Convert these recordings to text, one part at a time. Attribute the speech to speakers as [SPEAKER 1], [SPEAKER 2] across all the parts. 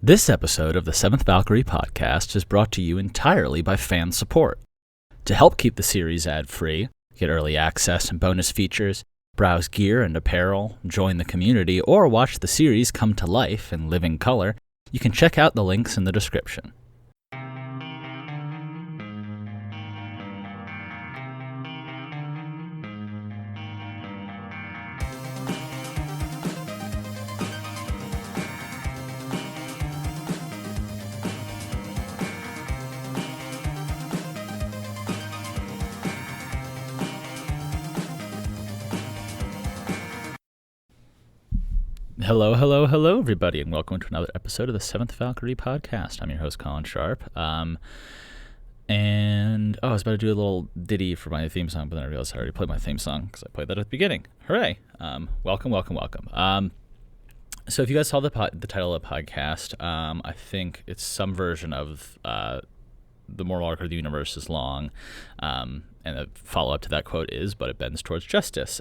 [SPEAKER 1] This episode of the Seventh Valkyrie Podcast is brought to you entirely by fan support. To help keep the series ad-free, get early access and bonus features, browse gear and apparel, join the community, or watch the series come to life in living color, you can check out the links in the description. Hello, everybody, and welcome to another episode of the Seventh Valkyrie Podcast. I'm your host, Colin Sharp, I was about to do a little ditty for my theme song, but then I realized I already played my theme song because I played that at the beginning. Hooray! Welcome. So if you guys saw the title of the podcast, I think it's some version of the moral arc of the universe is long, and the follow-up to that quote is, but it bends towards justice.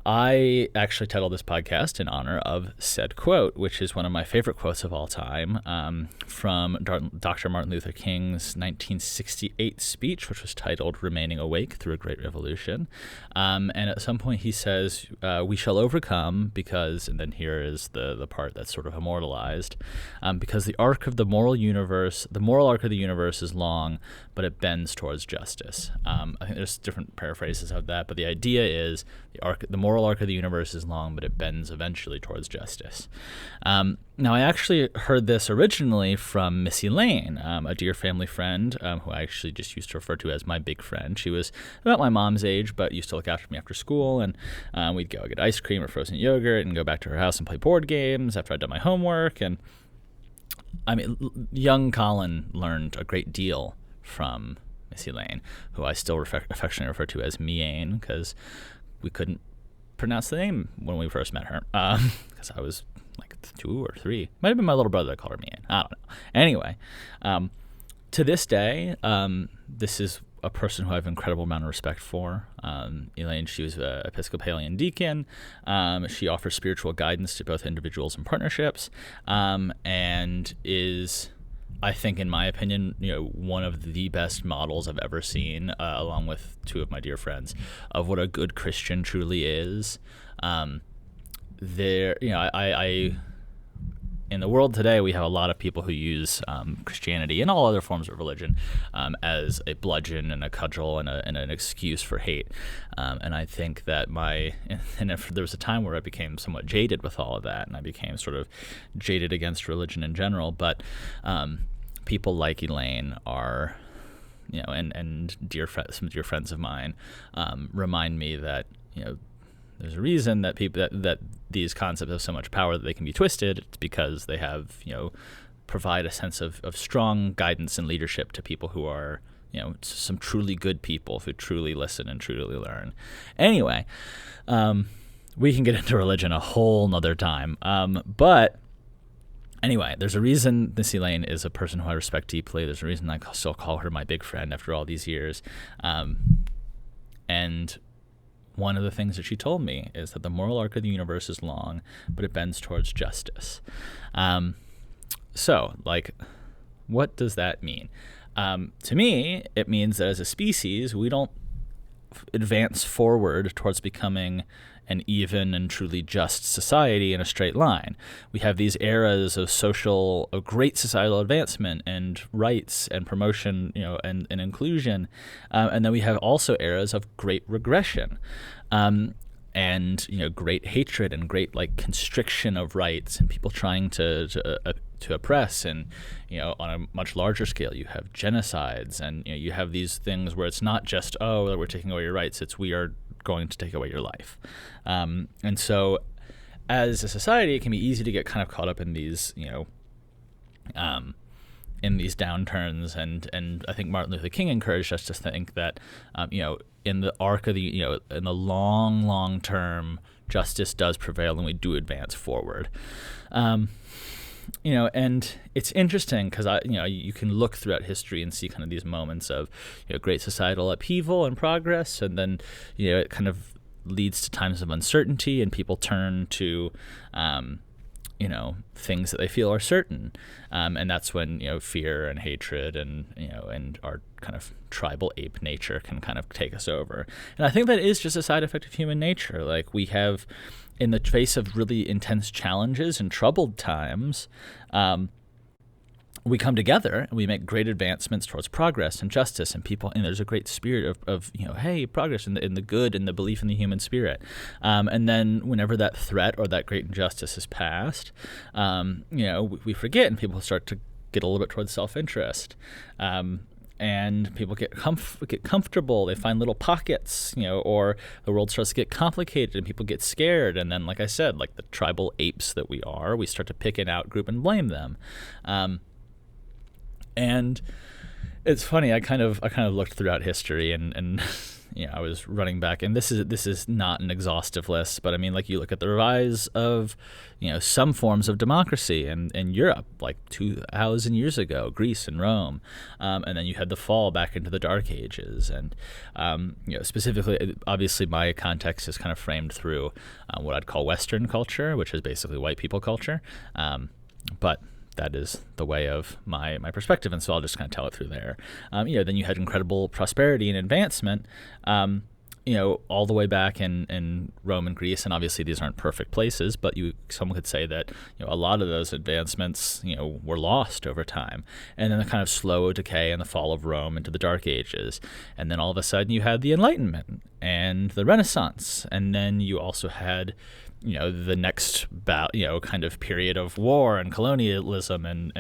[SPEAKER 1] I actually titled this podcast in honor of said quote, which is one of my favorite quotes of all time, from Dr. Martin Luther King's 1968 speech, which was titled Remaining Awake Through a Great Revolution. And at some point he says, we shall overcome because, and then here is the part that's sort of immortalized, because the moral arc of the universe is long, but it bends towards justice. I think there's different paraphrases of that, but the idea is the moral arc of the universe is long, but it bends eventually towards justice. Now, I actually heard this originally from Missy Lane, a dear family friend who I actually just used to refer to as my big friend. She was about my mom's age, but used to look after me after school, and we'd go get ice cream or frozen yogurt and go back to her house and play board games after I'd done my homework. And I mean, young Colin learned a great deal from Missy Lane, who I still affectionately refer to as Miane, because we couldn't pronounce the name when we first met her, because I was like 2 or 3. Might have been my little brother that called her Miane. I don't know. Anyway, to this day, this is a person who I have an incredible amount of respect for. Elaine, she was an Episcopalian deacon. She offers spiritual guidance to both individuals and partnerships, and is, I think, in my opinion, one of the best models I've ever seen, along with 2 of my dear friends, of what a good Christian truly is. In the world today, we have a lot of people who use Christianity and all other forms of religion as a bludgeon and a cudgel and an excuse for hate. And I think that there was a time where I became somewhat jaded with all of that, and I became sort of jaded against religion in general. But people like Elaine are, and some dear friends of mine remind me that, there's a reason that that these concepts have so much power that they can be twisted. It's because they have, provide a sense of strong guidance and leadership to people who are, some truly good people who truly listen and truly learn. Anyway, we can get into religion a whole nother time. But anyway, there's a reason Missy Lane is a person who I respect deeply. There's a reason I still call her my big friend after all these years. And one of the things that she told me is that the moral arc of the universe is long, but it bends towards justice. So, what does that mean? To me, it means that as a species, we don't advance forward towards becoming an even and truly just society in a straight line. We have these eras of great societal advancement and rights and promotion, and inclusion, and then we have also eras of great regression, and great hatred and great constriction of rights and people trying to oppress, and on a much larger scale you have genocides, and you have these things where it's not just that we're taking away your rights, it's we are going to take away your life. And so as a society, it can be easy to get kind of caught up in these in these downturns, and I think Martin Luther King encouraged us to think that in the arc of in the long term, justice does prevail and we do advance forward. And it's interesting because you can look throughout history and see kind of these moments of great societal upheaval and progress, and then it kind of leads to times of uncertainty, and people turn to things that they feel are certain. And that's when, fear and hatred and our kind of tribal ape nature can kind of take us over. And I think that is just a side effect of human nature. Like, we have, in the face of really intense challenges and troubled times, we come together and we make great advancements towards progress and justice and people. And there's a great spirit of hey, progress in the good and the belief in the human spirit. And then whenever that threat or that great injustice is passed, we forget, and people start to get a little bit towards self-interest. And people get comfortable. They find little pockets, or the world starts to get complicated and people get scared. And then, like I said, like the tribal apes that we are, we start to pick and out group and blame them. And it's funny. I kind of looked throughout history, and I was running back, and this is not an exhaustive list, but I mean, like, you look at the rise of some forms of democracy in Europe, like 2,000 years ago, Greece and Rome, and then you had the fall back into the Dark Ages, and specifically, obviously, my context is kind of framed through what I'd call Western culture, which is basically white people culture, but that is the way of my perspective, and so I'll just kind of tell it through there. Then you had incredible prosperity and advancement, all the way back in Rome and Greece, and obviously these aren't perfect places, but someone could say that a lot of those advancements were lost over time, and then the kind of slow decay and the fall of Rome into the Dark Ages, and then all of a sudden you had the Enlightenment and the Renaissance, and then you also had the next kind of period of war and colonialism, and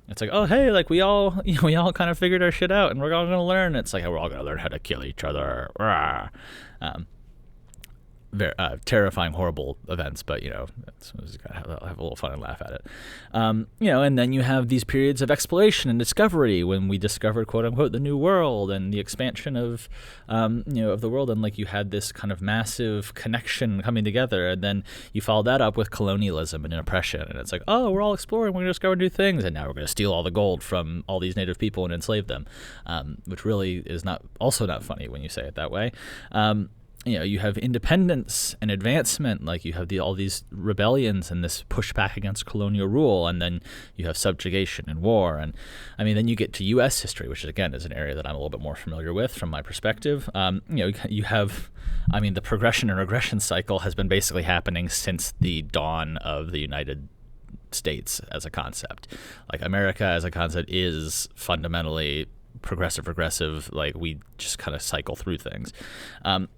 [SPEAKER 1] it's like, oh, hey, like we all kind of figured our shit out, and we're all going to learn. It's like, we're all going to learn how to kill each other. Very terrifying, horrible events, but it's gotta have a little fun and laugh at it. And then you have these periods of exploration and discovery when we discovered, quote unquote, the New World and the expansion of the world, and like you had this kind of massive connection coming together, and then you follow that up with colonialism and oppression, and it's like, oh, we're all exploring, we're going to discover new things, and now we're going to steal all the gold from all these native people and enslave them, which really is not funny when you say it that way. You have independence and advancement, like you have all these rebellions and this pushback against colonial rule, and then you have subjugation and war, and I mean, then you get to U.S. history, which again is an area that I'm a little bit more familiar with from my perspective. You have, the progression and regression cycle has been basically happening since the dawn of the United States as a concept. Like, America as a concept is fundamentally progressive, like we just kind of cycle through things.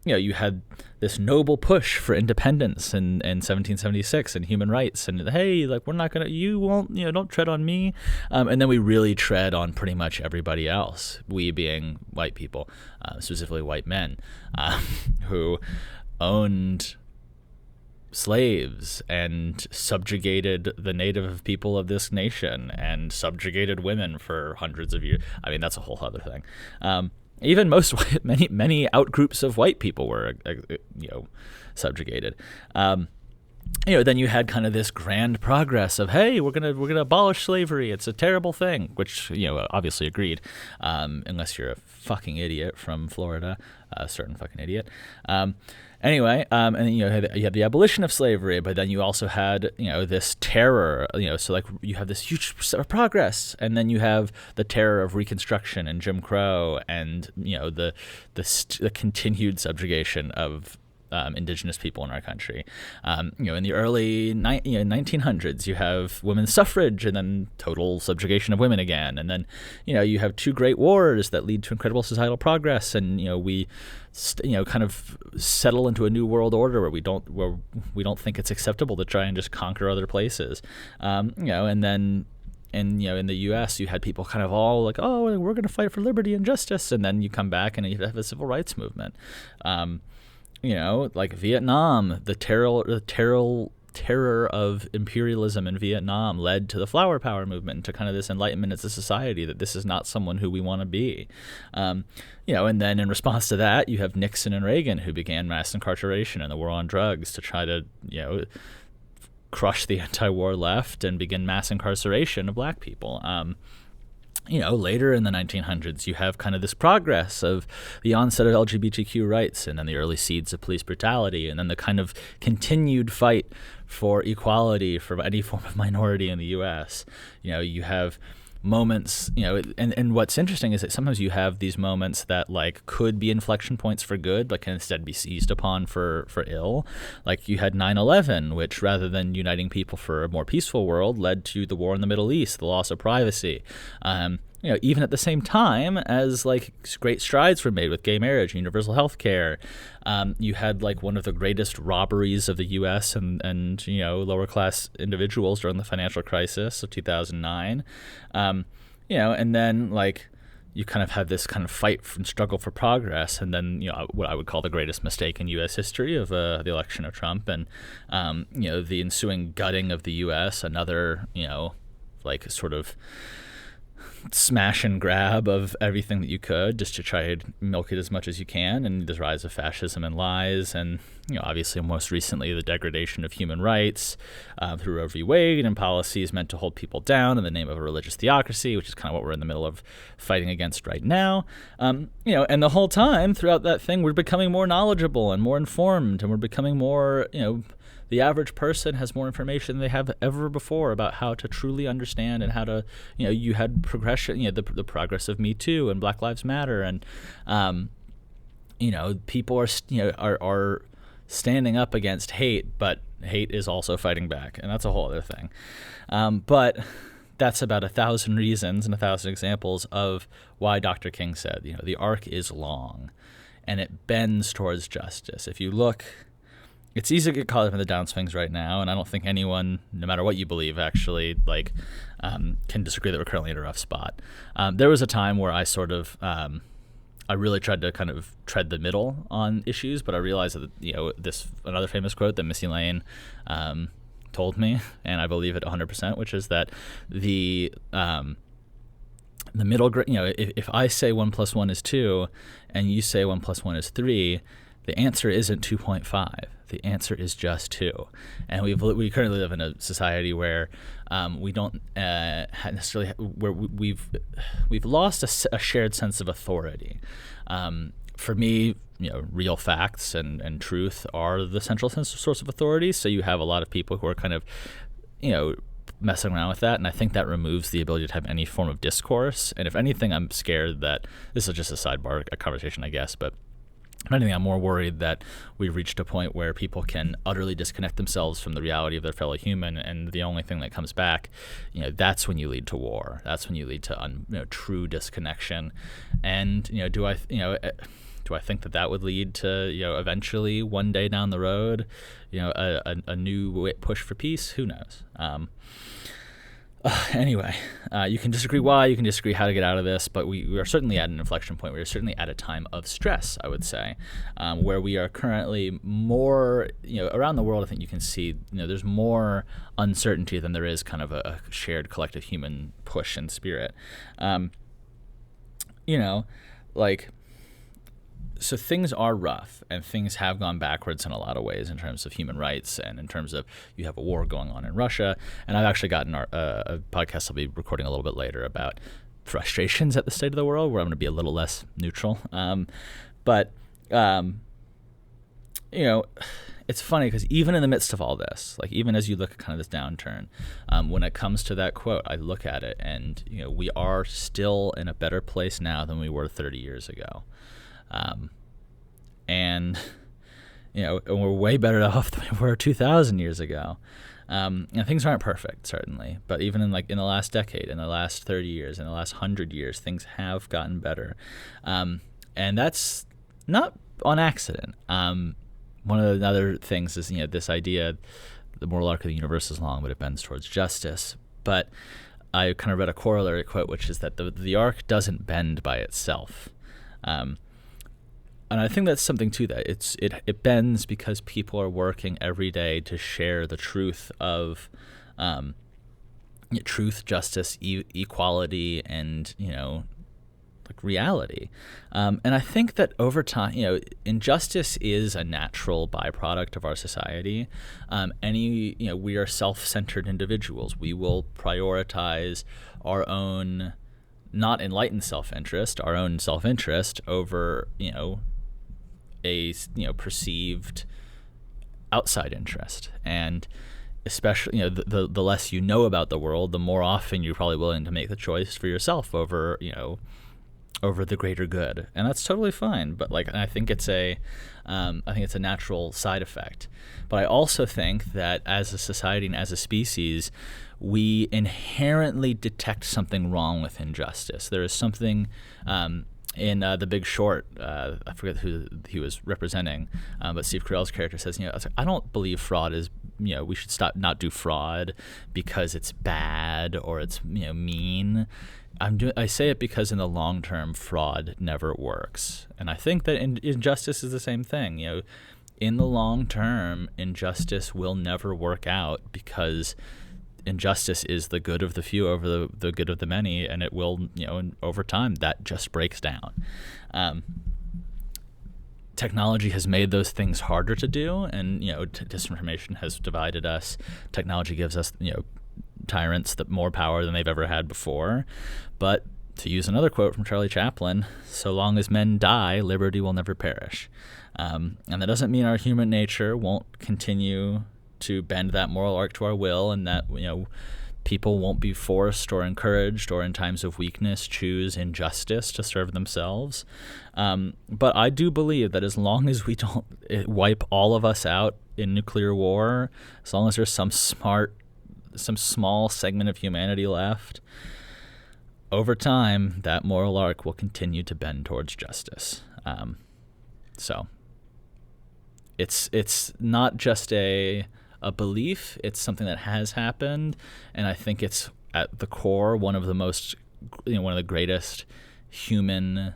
[SPEAKER 1] You had this noble push for independence in 1776 and human rights, and hey, like, we're not gonna, you won't, don't tread on me, and then we really tread on pretty much everybody else, we being white people, specifically white men, who owned slaves and subjugated the native people of this nation and subjugated women for hundreds of years. I mean, that's a whole other thing. Even many outgroups of white people were, subjugated. Then you had kind of this grand progress of, hey, we're gonna abolish slavery. It's a terrible thing, which obviously agreed, unless you're a fucking idiot from Florida, a certain fucking idiot. Anyway, and then you had the abolition of slavery, but then you also had this terror, so like you have this huge progress, and then you have the terror of Reconstruction and Jim Crow, and the continued subjugation of indigenous people in our country. In the early 1900s, you have women's suffrage, and then total subjugation of women again, and then you have two great wars that lead to incredible societal progress, and we kind of settle into a new world order where we don't think it's acceptable to try and just conquer other places, and then. And in the U.S., you had people kind of all like, "Oh, we're going to fight for liberty and justice," and then you come back and you have a civil rights movement. Like Vietnam, the terror of imperialism in Vietnam led to the flower power movement, to kind of this enlightenment as a society that this is not someone who we want to be. And then in response to that, you have Nixon and Reagan, who began mass incarceration and the war on drugs to try to, crush the anti-war left and begin mass incarceration of black people. Later in the 1900s, you have kind of this progress of the onset of LGBTQ rights, and then the early seeds of police brutality, and then the kind of continued fight for equality for any form of minority in the U.S. You have moments, and what's interesting is that sometimes you have these moments that like could be inflection points for good, but can instead be seized upon for ill. Like you had 9/11, which rather than uniting people for a more peaceful world led to the war in the Middle East, the loss of privacy. Even at the same time as like great strides were made with gay marriage, universal health care, you had like one of the greatest robberies of the U.S. and lower class individuals during the financial crisis of 2009. And then like you kind of had this kind of fight and struggle for progress, and then what I would call the greatest mistake in U.S. history of the election of Trump, and the ensuing gutting of the U.S. Another like sort of smash and grab of everything that you could just to try to milk it as much as you can, and the rise of fascism and lies, and obviously most recently the degradation of human rights through Roe v. Wade and policies meant to hold people down in the name of a religious theocracy, which is kind of what we're in the middle of fighting against right now. And the whole time throughout that thing, we're becoming more knowledgeable and more informed, and we're becoming more, the average person has more information than they have ever before about how to truly understand and how to, you had progression, the progress of Me Too and Black Lives Matter, and, people are standing up against hate, but hate is also fighting back, and that's a whole other thing. But that's about 1,000 reasons and 1,000 examples of why Dr. King said, the arc is long, and it bends towards justice. If you look, it's easy to get caught up in the downswings right now, and I don't think anyone, no matter what you believe, actually can disagree that we're currently in a rough spot. There was a time where I sort of, I really tried to kind of tread the middle on issues, but I realized that this another famous quote that Missy Lane told me, and I believe it 100%, which is that the middle grade, if I say 1 + 1 is 2, and you say 1 + 1 is 3, the answer isn't 2.5. The answer is just 2. And we currently live in a society where we don't necessarily where we've lost a shared sense of authority. For me, real facts and truth are the central source of authority. So you have a lot of people who are kind of, messing around with that, and I think that removes the ability to have any form of discourse. And if anything, I'm scared that this is just a sidebar, a conversation, I guess, but if anything, I'm more worried that we've reached a point where people can utterly disconnect themselves from the reality of their fellow human, and the only thing that comes back, that's when you lead to war. That's when you lead to true disconnection. And do I think that would lead to eventually one day down the road, a new push for peace? Who knows? Anyway, you can disagree why, you can disagree how to get out of this, but we are certainly at an inflection point. We are certainly at a time of stress, I would say, where we are currently more, around the world. I think you can see, there's more uncertainty than there is kind of a shared collective human push and spirit. So things are rough, and things have gone backwards in a lot of ways in terms of human rights, and in terms of you have a war going on in Russia. And I've actually gotten a podcast I'll be recording a little bit later about frustrations at the state of the world, where I'm going to be a little less neutral. It's funny because even in the midst of all this, like even as you look at kind of this downturn, when it comes to that quote, I look at it and, we are still in a better place now than we were 30 years ago. And we're way better off than we were 2,000 years ago. And things aren't perfect, certainly, but even in the last decade, in the last 30 years, in the last 100 years, things have gotten better. And that's not on accident. One of the other things is, this idea, the moral arc of the universe is long, but it bends towards justice. But I kind of read a corollary quote, which is that the arc doesn't bend by itself. And I think that's something too, that it bends because people are working every day to share the truth of truth, justice, equality, and reality. And I think that over time, injustice is a natural byproduct of our society. We are self-centered individuals. We will prioritize our own, not enlightened self-interest, our own self-interest over a perceived outside interest. And especially, the less you know about the world, the more often you're probably willing to make the choice for yourself over the greater good, and that's totally fine. But I think it's a natural side effect. But I also think that as a society and as a species, we inherently detect something wrong with injustice. There is something in The Big Short. I forget who he was representing, but Steve Carell's character says, I don't believe fraud is, we should not do fraud because it's bad or it's mean. I say it because in the long term, fraud never works. And I think that injustice is the same thing. In the long term, injustice will never work out because injustice is the good of the few over the good of the many, and it will, and over time, that just breaks down. Technology has made those things harder to do, and, disinformation has divided us. Technology gives us, tyrants more power than they've ever had before. But to use another quote from Charlie Chaplin, so long as men die, liberty will never perish. And that doesn't mean our human nature won't continue to bend that moral arc to our will, and that people won't be forced or encouraged or in times of weakness choose injustice to serve themselves. But I do believe that as long as we don't wipe all of us out in nuclear war, as long as there's some small segment of humanity left, over time, that moral arc will continue to bend towards justice. So it's not just a belief, it's something that has happened, and I think it's at the core one of the greatest human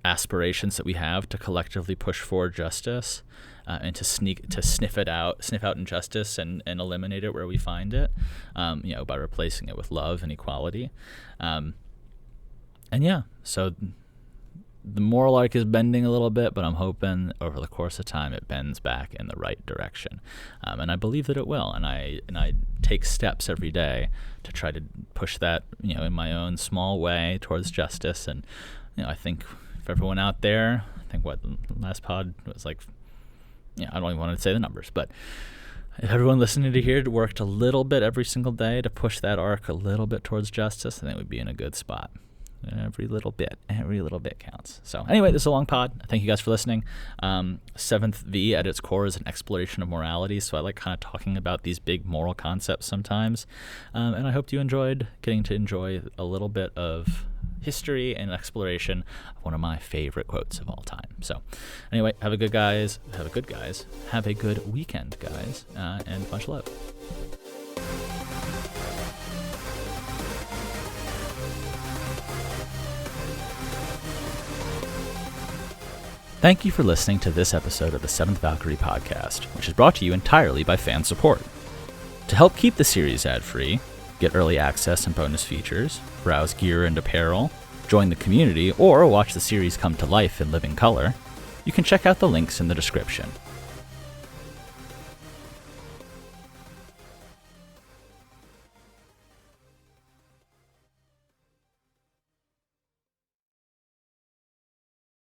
[SPEAKER 1] aspirations that we have, to collectively push for justice, and to sniff out injustice and eliminate it where we find it, by replacing it with love and equality. So the moral arc is bending a little bit, but I'm hoping over the course of time it bends back in the right direction, and I believe that it will. And I take steps every day to try to push that, in my own small way towards justice. And I think if everyone out there, I think what last pod was like, I don't even want to say the numbers, but if everyone listening to here worked a little bit every single day to push that arc a little bit towards justice, I think we'd be in a good spot. Every little bit counts. So anyway, this is a long pod. Thank you guys for listening. Seventh V at its core is an exploration of morality, so I like kind of talking about these big moral concepts sometimes. And I hope you enjoyed getting to enjoy a little bit of history and exploration of one of my favorite quotes of all time. So anyway, have a good weekend, guys, and much love. Thank you for listening to this episode of the Seventh Valkyrie Podcast, which is brought to you entirely by fan support. To help keep the series ad-free, get early access and bonus features, browse gear and apparel, join the community, or watch the series come to life in living color, you can check out the links in the description.